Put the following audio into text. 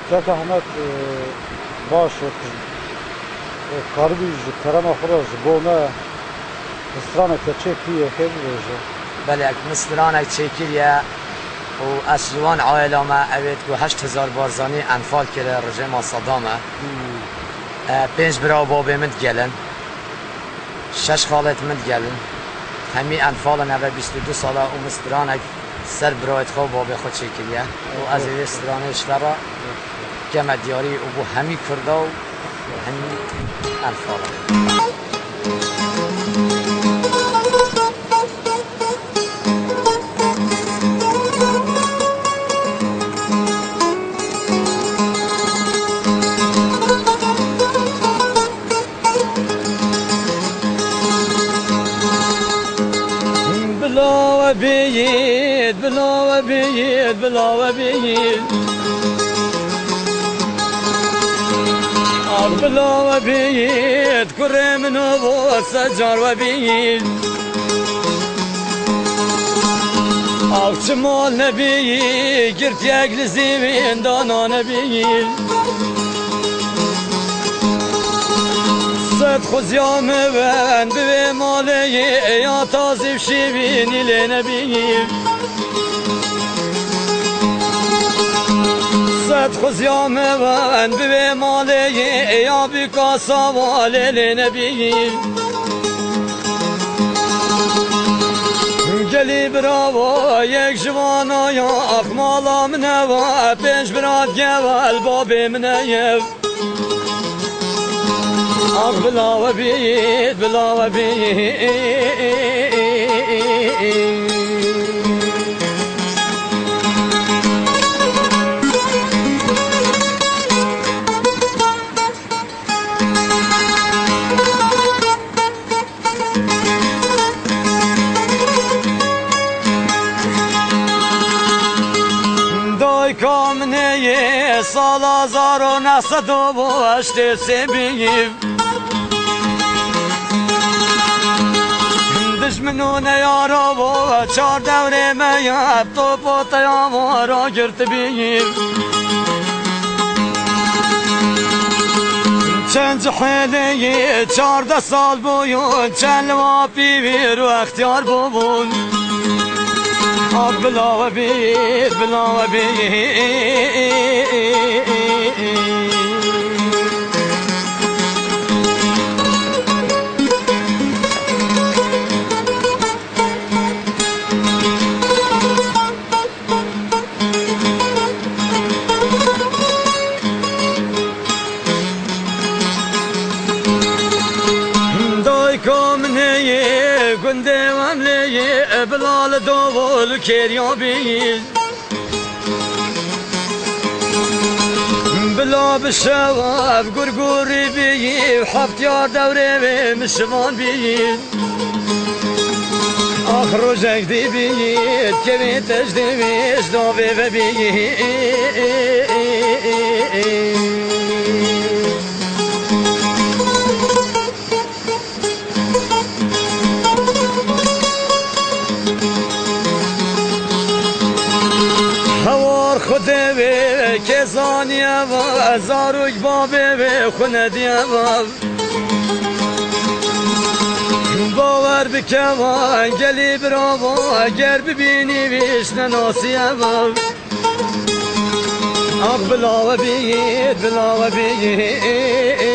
Kek Ahmet baş karbi kerem afroz bome strana keçe piye kebroje. بله مسترانك تشيكيريا وأسجوان عائلة ما أبيت كو 8000 بارزاني أنفال كده رجيم صدامة بينج براو بابي مد جلن 6 خالت مد جلن همي أنفال نبا 22 سالة ومسترانك سر برايت خو بابي خود تشيكيريا وأزيد استرانه اشترا كما دياري وبو همي كردو همي أنفال بيد بلا بيد بلا بيد بلا بيد كره من ابو سجار وبيد شمال نبي قرت يجلسي من دانا نبي صد خزيام من به مالی یا تازیب شیبینی لنبیم صد خزيام من به مالی یا بکاسا والی لنبیم گلی براوا یک جوانا یا اخمالا منوا پنج براد گوال بابی منیف بلا وبيد بلا وبيد دای کامنه سال زارو نصد و باشته سبیب دشمنون یارا و چار دوره میاب تو پوتیا مارا گرت بیم چند حیله 14 سال بویون چند لوابی بیر و اختیار ببون بلا و بید بلا و بید گنده وملی بلال دوول کریا بید بلا بشواب گرگوری بید حفتیار دوره مشوان بید آخر و جگدی بید که بید تجدی بید دابه بید خده به کسانیه و زاروک بابه به خوندیه و باور بکوان گلی براوا اگر ببینی بیشن ناسیه و بلا و بید بلا و بید